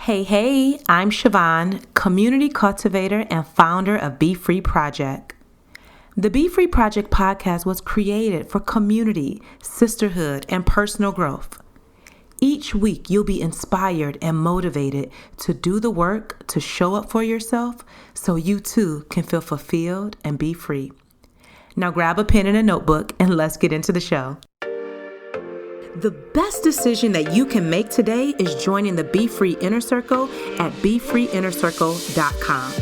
Hey, I'm Siobhan, community cultivator and founder of BeFree Project. The BeFree Project podcast was created for community, sisterhood, and personal growth. Each week, you'll be inspired and motivated to do the work to show up for yourself so you too can feel fulfilled and be free. Now grab a pen and a notebook and let's get into the show. The best decision that you can make today is joining the BeFree Inner Circle at BeFreeInnerCircle.com,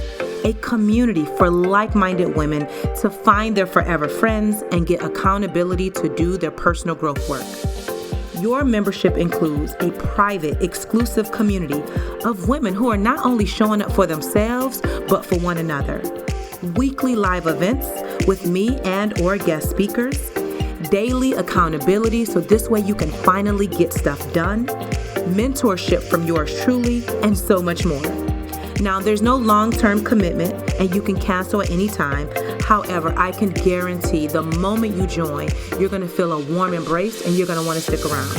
a community for like-minded women to find their forever friends and get accountability to do their personal growth work. Your membership includes a private, exclusive community of women who are not only showing up for themselves, but for one another. Weekly live events with me and or guest speakers, daily accountability so this way you can finally get stuff done, mentorship from yours truly, and so much more. Now, there's no long-term commitment and you can cancel at any time. However, I can guarantee the moment you join, you're going to feel a warm embrace and you're going to want to stick around.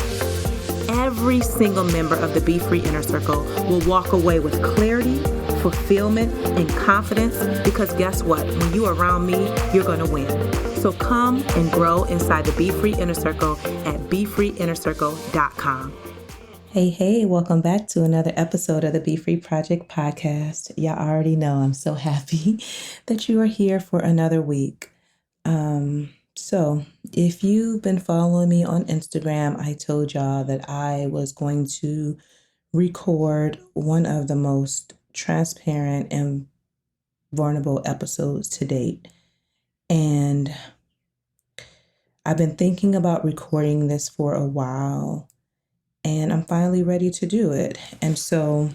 Every single member of the BeFree Inner Circle will walk away with clarity, fulfillment, and confidence because guess what? When you're around me, you're going to win. So come and grow inside the BeFree Inner Circle at BeFreeInnerCircle.com. Hey, welcome back to another episode of the BeFree Project podcast. Y'all already know I'm so happy that you are here for another week. So if you've been following me on Instagram, I told y'all that I was going to record one of the most transparent and vulnerable episodes to date. And I've been thinking about recording this for a while, and I'm finally ready to do it. And so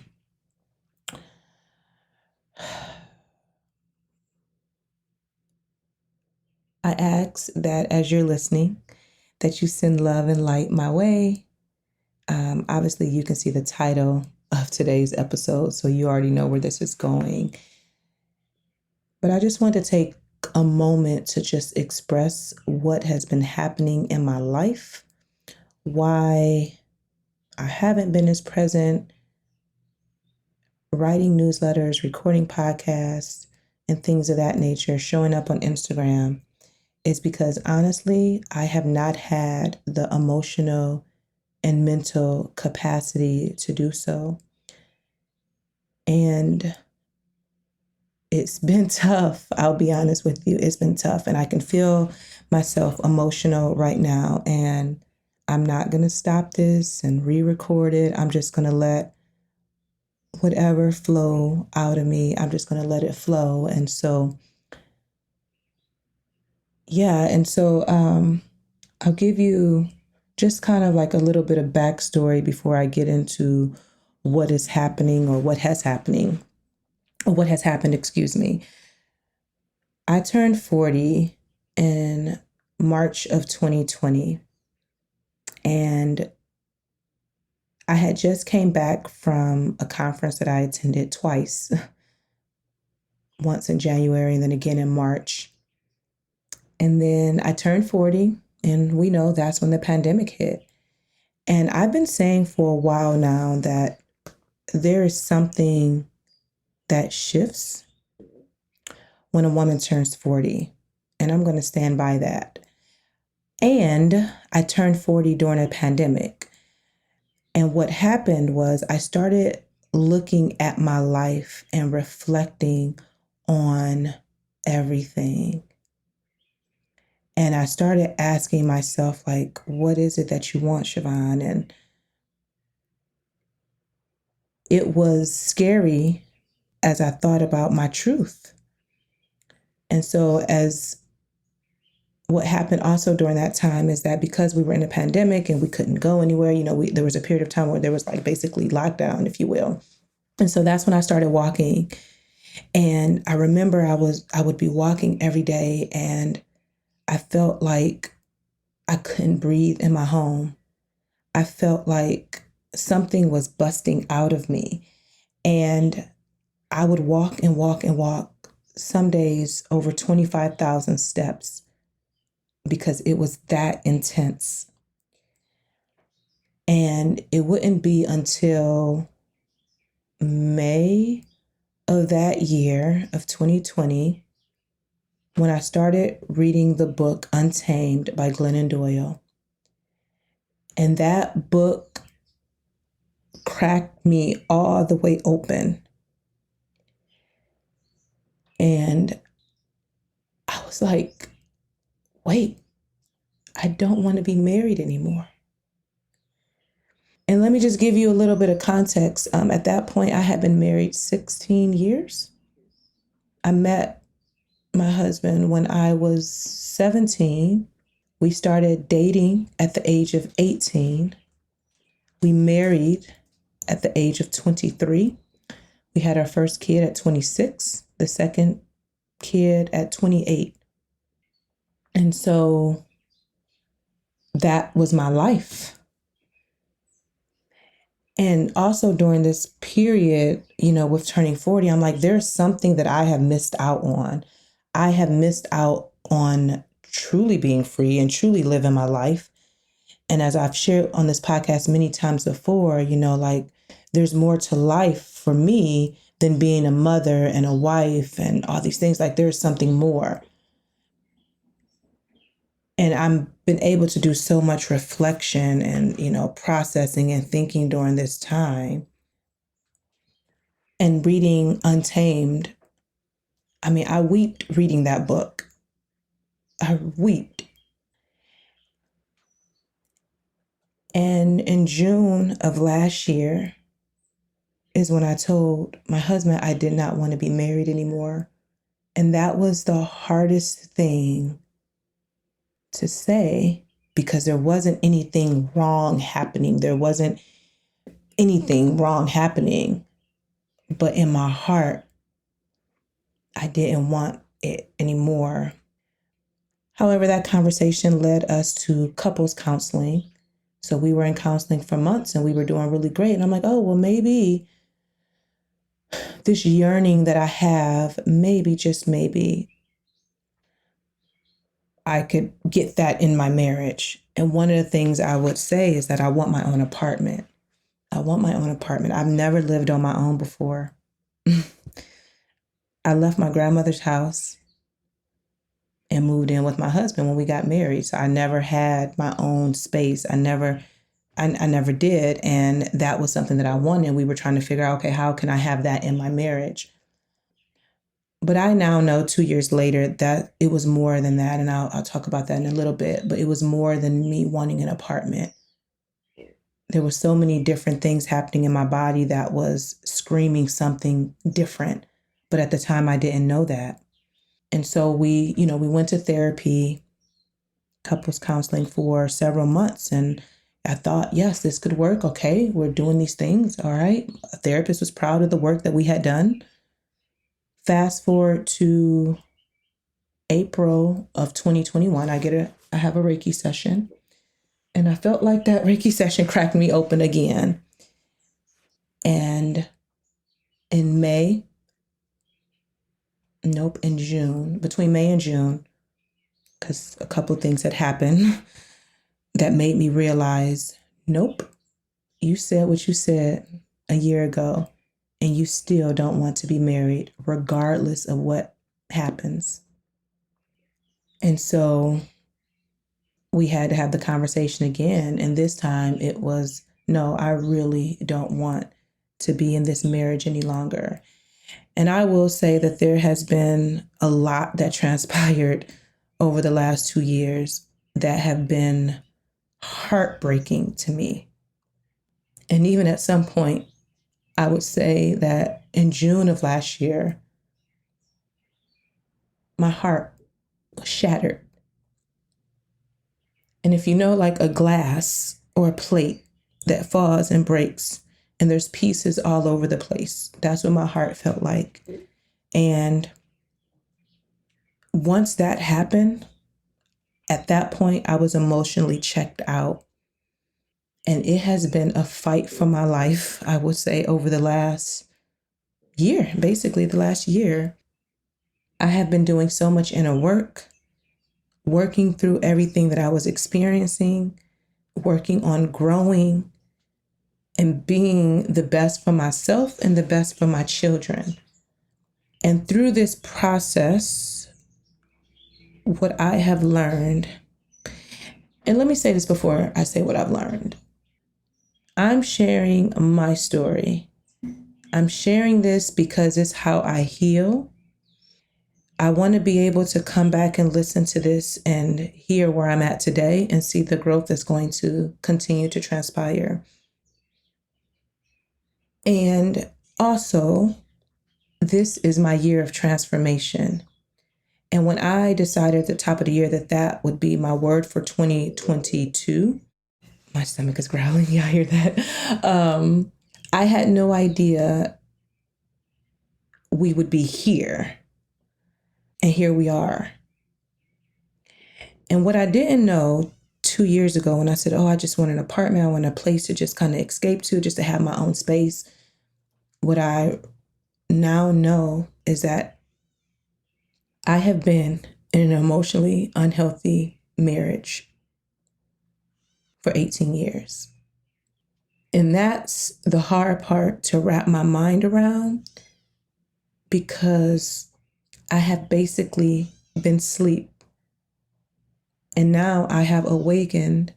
I ask that as you're listening, that you send love and light my way. Obviously, you can see the title of today's episode, so you already know where this is going. But I just want to take a moment to just express what has been happening in my life, why I haven't been as present, writing newsletters, recording podcasts, and things of that nature, showing up on Instagram, is because honestly, I have not had the emotional and mental capacity to do so. And it's been tough. I'll be honest with you. It's been tough. And I can feel myself emotional right now. And I'm not going to stop this and re-record it. I'm just going to let whatever flow out of me. I'm just going to let it flow. And so, I'll give you just kind of like a little bit of backstory before I get into what is happening or what has happened, excuse me. I turned 40 in March of 2020, and I had just came back from a conference that I attended twice, once in January and then again in March. And then I turned 40, and we know that's when the pandemic hit. And I've been saying for a while now that there is something that shifts when a woman turns 40. And I'm going to stand by that. And I turned 40 during a pandemic. And what happened was I started looking at my life and reflecting on everything. And I started asking myself, like, what is it that you want, Siobhan? And it was scary as I thought about my truth. And so as what happened also during that time is that because we were in a pandemic and we couldn't go anywhere, there was a period of time where there was like basically lockdown, if you will. And so that's when I started walking. And I remember I would be walking every day and I felt like I couldn't breathe in my home. I felt like something was busting out of me. And I would walk and walk and walk, some days over 25,000 steps, because it was that intense. And it wouldn't be until May of that year of 2020 when I started reading the book Untamed by Glennon Doyle. And that book cracked me all the way open. And I was like, wait, I don't want to be married anymore. And let me just give you a little bit of context. At that point, I had been married 16 years. I met my husband when I was 17. We started dating at the age of 18. We married at the age of 23. We had our first kid at 26, the second kid at 28. And so that was my life. And also during this period, with turning 40, I'm like, there's something that I have missed out on. I have missed out on truly being free and truly living my life. And as I've shared on this podcast many times before, like there's more to life for me than being a mother and a wife and all these things. Like there's something more. And I've been able to do so much reflection and, processing and thinking during this time. And reading Untamed, I wept reading that book. I wept. And in June of last year is when I told my husband I did not want to be married anymore. And that was the hardest thing to say because there wasn't anything wrong happening. There wasn't anything wrong happening. But in my heart, I didn't want it anymore. However, that conversation led us to couples counseling. So we were in counseling for months and we were doing really great. And I'm like, oh, well, maybe this yearning that I have, maybe, just maybe, I could get that in my marriage. And one of the things I would say is that I want my own apartment. I want my own apartment. I've never lived on my own before. I left my grandmother's house and moved in with my husband when we got married. So I never had my own space. I never did. And that was something that I wanted. We were trying to figure out, okay, how can I have that in my marriage? But I now know 2 years later that it was more than that. And I'll talk about that in a little bit. But it was more than me wanting an apartment. There were so many different things happening in my body that was screaming something different. But at the time, I didn't know that. And so we went to therapy, couples counseling for several months. And I thought, yes, this could work. Okay, we're doing these things. All right. A therapist was proud of the work that we had done. Fast forward to April of 2021, I have a Reiki session. And I felt like that Reiki session cracked me open again. And in June, between May and June, because a couple of things had happened that made me realize, nope, you said what you said a year ago, and you still don't want to be married, regardless of what happens. And so we had to have the conversation again. And this time it was, no, I really don't want to be in this marriage any longer. And I will say that there has been a lot that transpired over the last 2 years that have been heartbreaking to me. And even at some point, I would say that in June of last year, my heart was shattered. And if you know, like a glass or a plate that falls and breaks and there's pieces all over the place, that's what my heart felt like. And once that happened, at that point, I was emotionally checked out. And it has been a fight for my life, I would say, over the last year, basically the last year. I have been doing so much inner work, working through everything that I was experiencing, working on growing. and being the best for myself and the best for my children. And through this process, what I have learned, and let me say this before I say what I've learned. I'm sharing my story. I'm sharing this because it's how I heal. I want to be able to come back and listen to this and hear where I'm at today and see the growth that's going to continue to transpire. And also, this is my year of transformation. And when I decided at the top of the year that that would be my word for 2022, my stomach is growling. Yeah, I hear that. I had no idea we would be here. And here we are. And what I didn't know 2 years ago when I said, oh, I just want an apartment, I want a place to just kind of escape to, just to have my own space. What I now know is that I have been in an emotionally unhealthy marriage for 18 years. And that's the hard part to wrap my mind around, because I have basically been asleep. And now I have awakened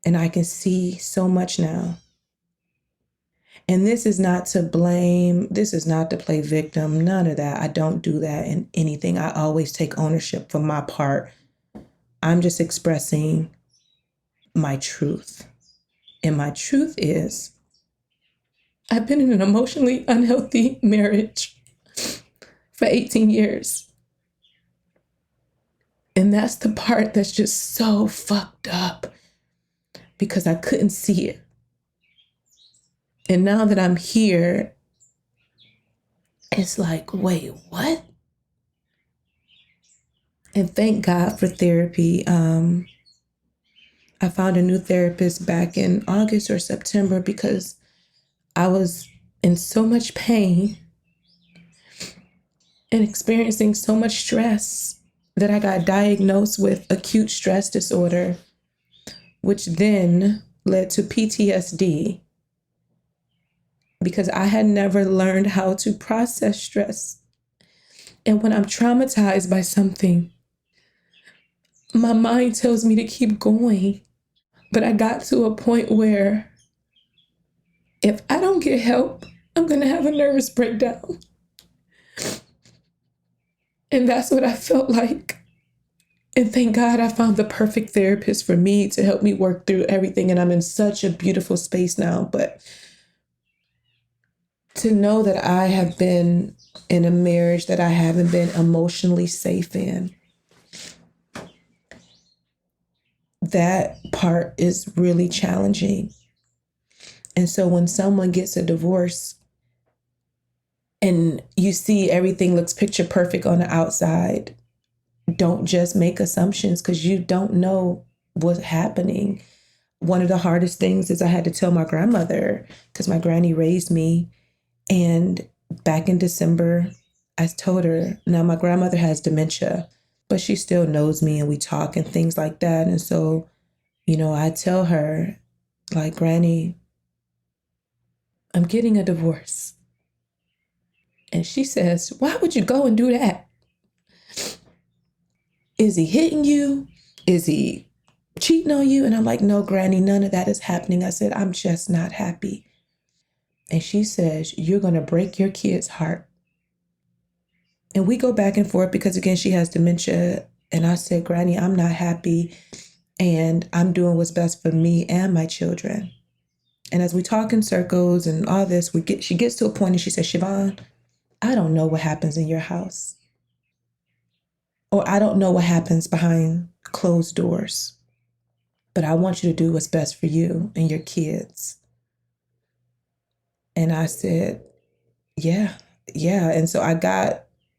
and I can see so much now. And this is not to blame. This is not to play victim. None of that. I don't do that in anything. I always take ownership for my part. I'm just expressing my truth. And my truth is, I've been in an emotionally unhealthy marriage for 18 years. And that's the part that's just so fucked up, because I couldn't see it. And now that I'm here, it's like, wait, what? And thank God for therapy. I found a new therapist back in August or September because I was in so much pain and experiencing so much stress that I got diagnosed with acute stress disorder, which then led to PTSD, because I had never learned how to process stress. And when I'm traumatized by something, my mind tells me to keep going. But I got to a point where if I don't get help, I'm going to have a nervous breakdown. And that's what I felt like. And thank God I found the perfect therapist for me to help me work through everything. And I'm in such a beautiful space now. But to know that I have been in a marriage that I haven't been emotionally safe in, that part is really challenging. And so when someone gets a divorce and you see everything looks picture perfect on the outside, don't just make assumptions, because you don't know what's happening. One of the hardest things is I had to tell my grandmother, because my granny raised me. And back in December, I told her, now my grandmother has dementia, but she still knows me and we talk and things like that. And so, I tell her, like, Granny, I'm getting a divorce. And she says, why would you go and do that? Is he hitting you? Is he cheating on you? And I'm like, no, Granny, none of that is happening. I said, I'm just not happy. And she says, you're going to break your kid's heart. And we go back and forth because, again, she has dementia. And I said, Granny, I'm not happy. And I'm doing what's best for me and my children. And as we talk in circles and all this, she gets to a point and she says, Siobhan, I don't know what happens in your house. Or I don't know what happens behind closed doors. But I want you to do what's best for you and your kids. And I said, yeah. And so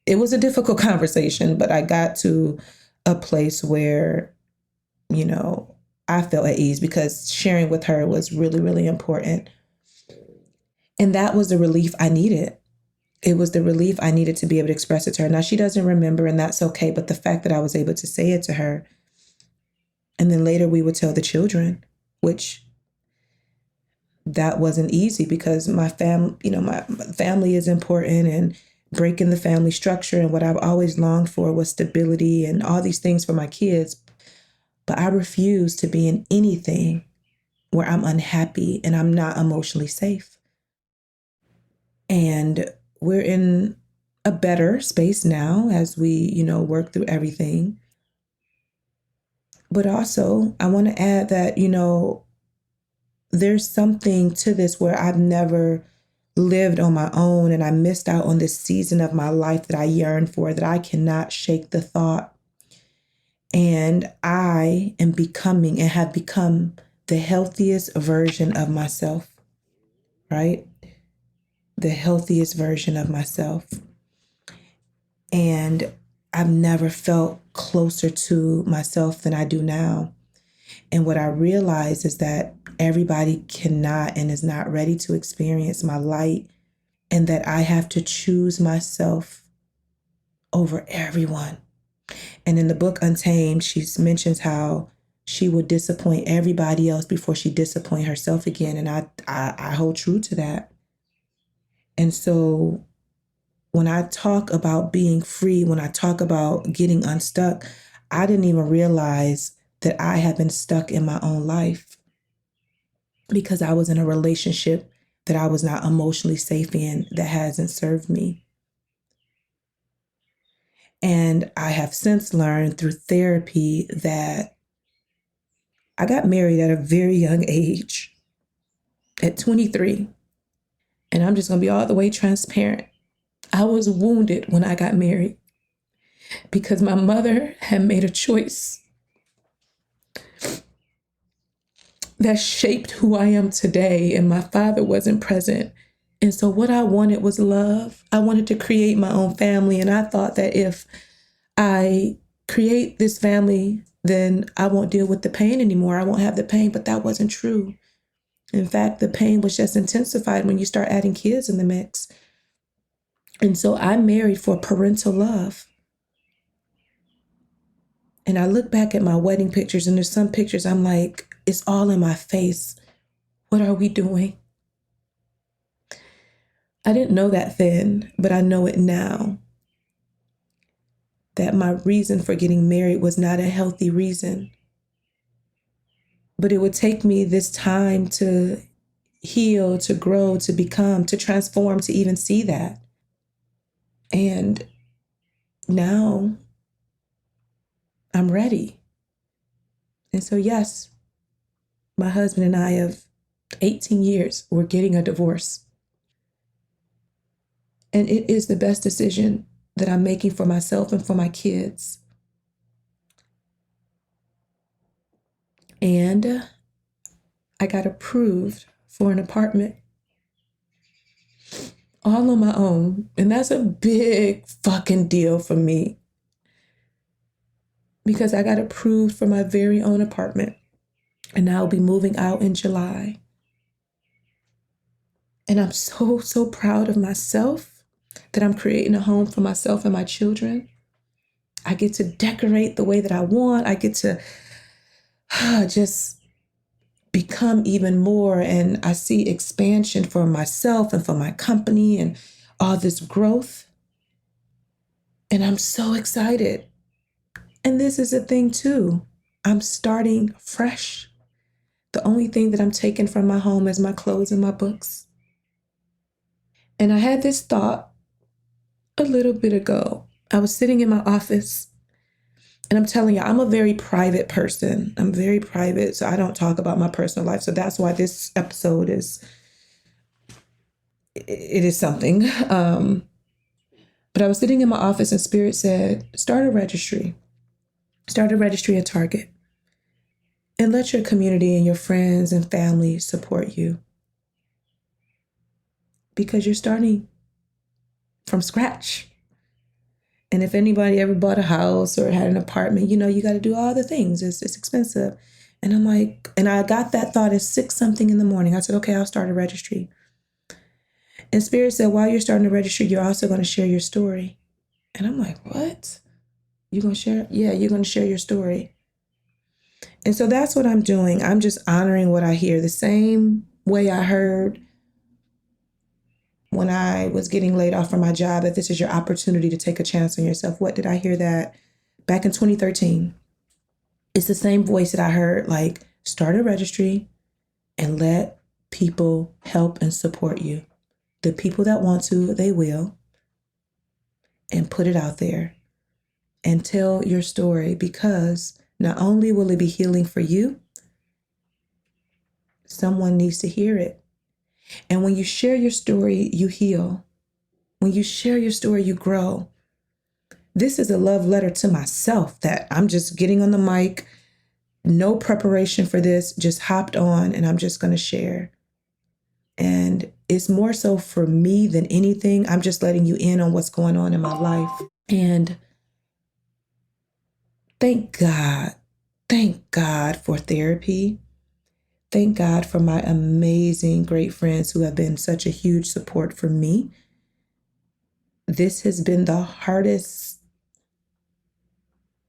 it was a difficult conversation, but I got to a place where, I felt at ease, because sharing with her was really, really important. And that was the relief I needed. It was the relief I needed to be able to express it to her. Now, she doesn't remember, and that's okay. But the fact that I was able to say it to her, and then later we would tell the children, which that wasn't easy because my family is important, and breaking the family structure, and what I've always longed for was stability and all these things for my kids. But I refuse to be in anything where I'm unhappy and I'm not emotionally safe. And we're in a better space now as we, work through everything. But also, I want to add that, there's something to this where I've never lived on my own, and I missed out on this season of my life that I yearn for, that I cannot shake the thought. And I am becoming and have become the healthiest version of myself, right? The healthiest version of myself. And I've never felt closer to myself than I do now. And what I realize is that everybody cannot and is not ready to experience my light, and that I have to choose myself over everyone. And in the book Untamed, she mentions how she would disappoint everybody else before she disappoint herself again. And I hold true to that. And so when I talk about being free, when I talk about getting unstuck, I didn't even realize that I had been stuck in my own life because I was in a relationship that I was not emotionally safe in, that hasn't served me. And I have since learned through therapy that I got married at a very young age, at 23. And I'm just going to be all the way transparent. I was wounded when I got married because my mother had made a choice that shaped who I am today, and my father wasn't present. And so what I wanted was love. I wanted to create my own family, and I thought that if I create this family, then I won't deal with the pain anymore. I won't have the pain, but that wasn't true. In fact, the pain was just intensified when you start adding kids in the mix. And so I married for parental love. And I look back at my wedding pictures, and there's some pictures I'm like, it's all in my face. What are we doing? I didn't know that then, but I know it now. That my reason for getting married was not a healthy reason. But it would take me this time to heal, to grow, to become, to transform, to even see that. And now I'm ready. And so, yes, my husband and I of 18 years, we're getting a divorce. And it is the best decision that I'm making for myself and for my kids. And I got approved for an apartment all on my own. And that's a big fucking deal for me, because I got approved for my very own apartment. And I'll be moving out in July. And I'm so, so proud of myself that I'm creating a home for myself and my children. I get to decorate the way that I want. I get to just become even more. And I see expansion for myself and for my company and all this growth. And I'm so excited. And this is a thing too. I'm starting fresh. The only thing that I'm taking from my home is my clothes and my books. And I had this thought a little bit ago. I was sitting in my office, and I'm telling you, I'm a very private person. I'm very private, so I don't talk about my personal life. So that's why this episode is something. But I was sitting in my office, and Spirit said, start a registry. Start a registry at Target. And let your community and your friends and family support you. Because you're starting from scratch. And if anybody ever bought a house or had an apartment, you got to do all the things. It's expensive. And I'm like, and I got that thought at 6 something in the morning. I said, okay, I'll start a registry. And Spirit said, while you're starting a registry, you're also going to share your story. And I'm like, what? You're going to share? Yeah, you're going to share your story. And so that's what I'm doing. I'm just honoring what I hear. The same way I heard when I was getting laid off from my job that this is your opportunity to take a chance on yourself. What did I hear that back in 2013? It's the same voice that I heard, like, start a registry and let people help and support you. The people that want to, they will. And put it out there and tell your story, because not only will it be healing for you, someone needs to hear it. And when you share your story, you heal. When you share your story, you grow. This is a love letter to myself that I'm just getting on the mic, no preparation for this, just hopped on, and I'm just going to share. And it's more so for me than anything. I'm just letting you in on what's going on in my life. And thank God for therapy. Thank God for my amazing, great friends who have been such a huge support for me. This has been the hardest.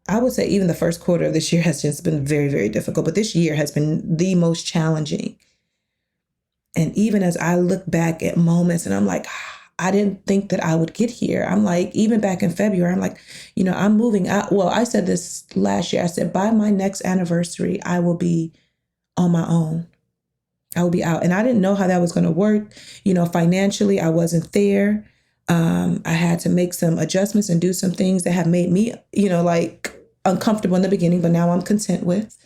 I would say even the first quarter of this year has just been very, very difficult, but this year has been the most challenging. And even as I look back at moments and I'm like, I didn't think that I would get here. I'm like, even back in February, I'm like, I'm moving out. Well, I said this last year. I said, by my next anniversary, I will be on my own. I will be out. And I didn't know how that was going to work. Financially, I wasn't there. I had to make some adjustments and do some things that have made me, like uncomfortable in the beginning, but now I'm content with.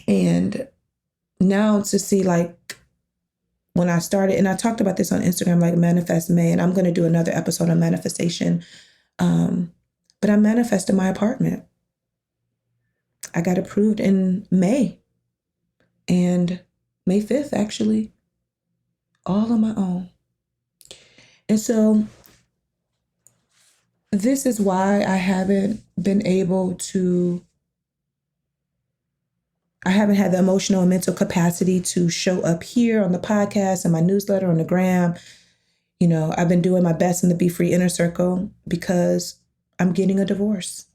And now to see, like, when I started, and I talked about this on Instagram, like Manifest May, and I'm going to do another episode on manifestation. But I manifested my apartment. I got approved in May, and May 5th, actually, all on my own. And so this is why I haven't had the emotional and mental capacity to show up here on the podcast and my newsletter on the gram. I've been doing my best in the BeFree inner circle because I'm getting a divorce.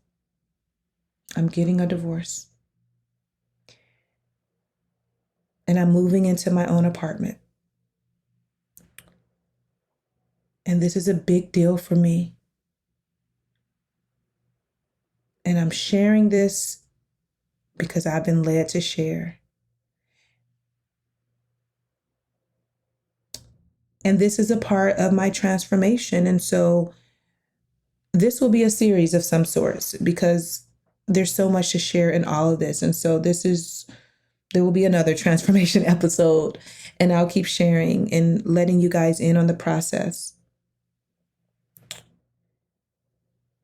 And I'm moving into my own apartment. And this is a big deal for me. And I'm sharing this because I've been led to share. And this is a part of my transformation. And so this will be a series of some sorts because there's so much to share in all of this. And so there will be another transformation episode, and I'll keep sharing and letting you guys in on the process.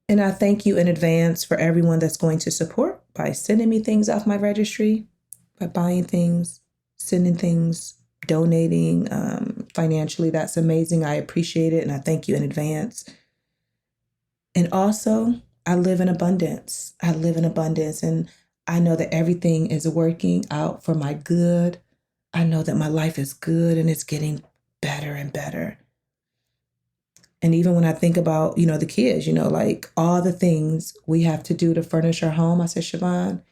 And I thank you in advance for everyone that's going to support by sending me things off my registry, by buying things, sending things, donating financially. That's amazing. I appreciate it. And I thank you in advance. And also, I live in abundance. And I know that everything is working out for my good. I know that my life is good and it's getting better and better. And even when I think about, the kids, like all the things we have to do to furnish our home, I said, Siobhan,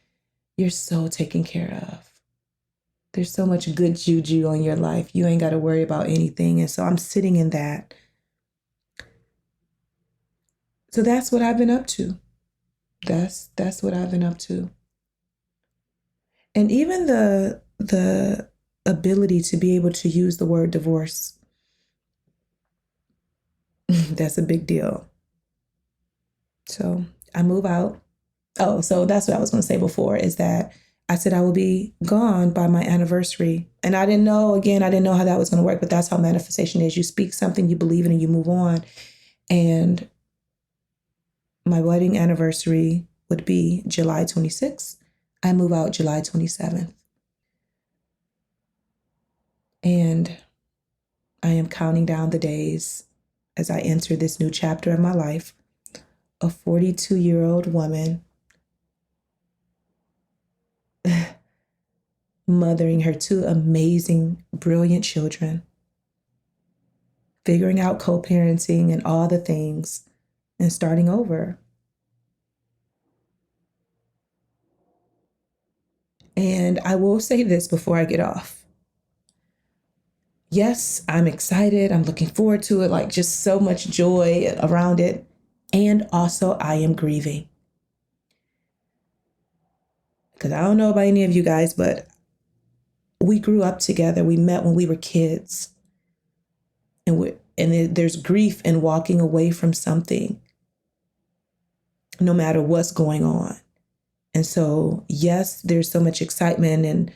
you're so taken care of. There's so much good juju on your life. You ain't got to worry about anything. And so I'm sitting in that. So that's what I've been up to. That's what I've been up to. And even the ability to be able to use the word divorce, that's a big deal. So I move out. Oh, so that's what I was going to say before, is that I said I will be gone by my anniversary. And I didn't know how that was going to work, but that's how manifestation is. You speak something, you believe in, and you move on. And my wedding anniversary would be July 26th. I move out July 27th. And I am counting down the days as I enter this new chapter of my life. A 42-year-old woman mothering her two amazing, brilliant children, figuring out co-parenting and all the things, and starting over. And I will say this before I get off. Yes, I'm excited. I'm looking forward to it, like just so much joy around it. And also, I am grieving. Because I don't know about any of you guys, but we grew up together. We met when we were kids. And there's grief in walking away from something, no matter what's going on. And so, yes, there's so much excitement and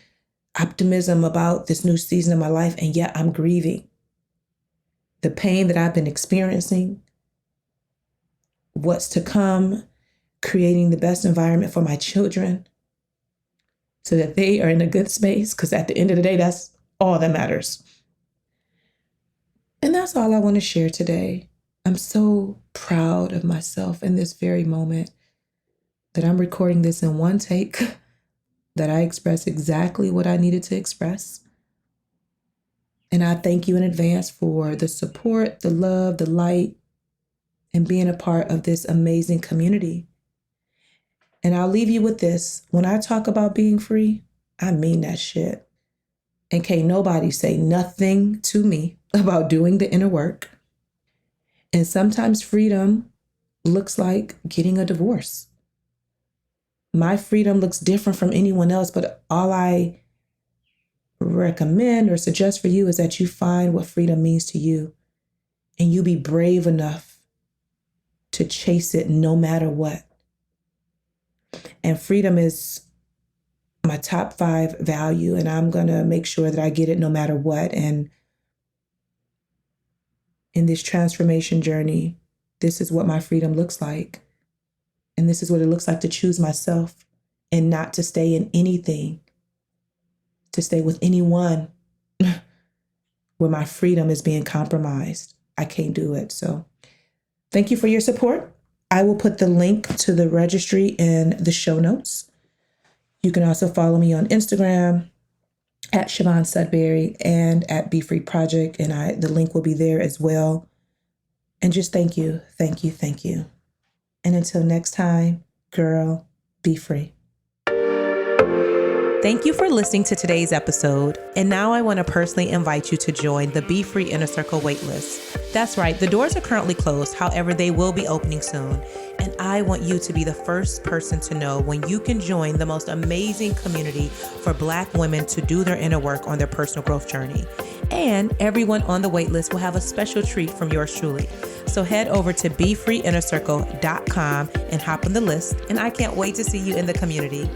optimism about this new season of my life, and yet I'm grieving. The pain that I've been experiencing, what's to come, creating the best environment for my children so that they are in a good space, because at the end of the day, that's all that matters. And that's all I want to share today. I'm so proud of myself in this very moment that I'm recording this in one take, that I expressed exactly what I needed to express. And I thank you in advance for the support, the love, the light, and being a part of this amazing community. And I'll leave you with this. When I talk about being free, I mean that shit. And can't nobody say nothing to me about doing the inner work. And sometimes freedom looks like getting a divorce. My freedom looks different from anyone else, but all I recommend or suggest for you is that you find what freedom means to you, and you be brave enough to chase it no matter what. And freedom is my top 5 value, and I'm going to make sure that I get it no matter what. And in this transformation journey, this is what my freedom looks like. And this is what it looks like to choose myself and not to stay in anything, to stay with anyone where my freedom is being compromised. I can't do it. So thank you for your support. I will put the link to the registry in the show notes. You can also follow me on Instagram at Siobhan Sudbury and at BeFree Project. And the link will be there as well. And just thank you, thank you, thank you. And until next time, girl, be free. Thank you for listening to today's episode. And now I want to personally invite you to join the BeFree Inner Circle waitlist. That's right, the doors are currently closed. However, they will be opening soon. And I want you to be the first person to know when you can join the most amazing community for Black women to do their inner work on their personal growth journey. And everyone on the waitlist will have a special treat from yours truly. So head over to BeFreeInnerCircle.com and hop on the list. And I can't wait to see you in the community.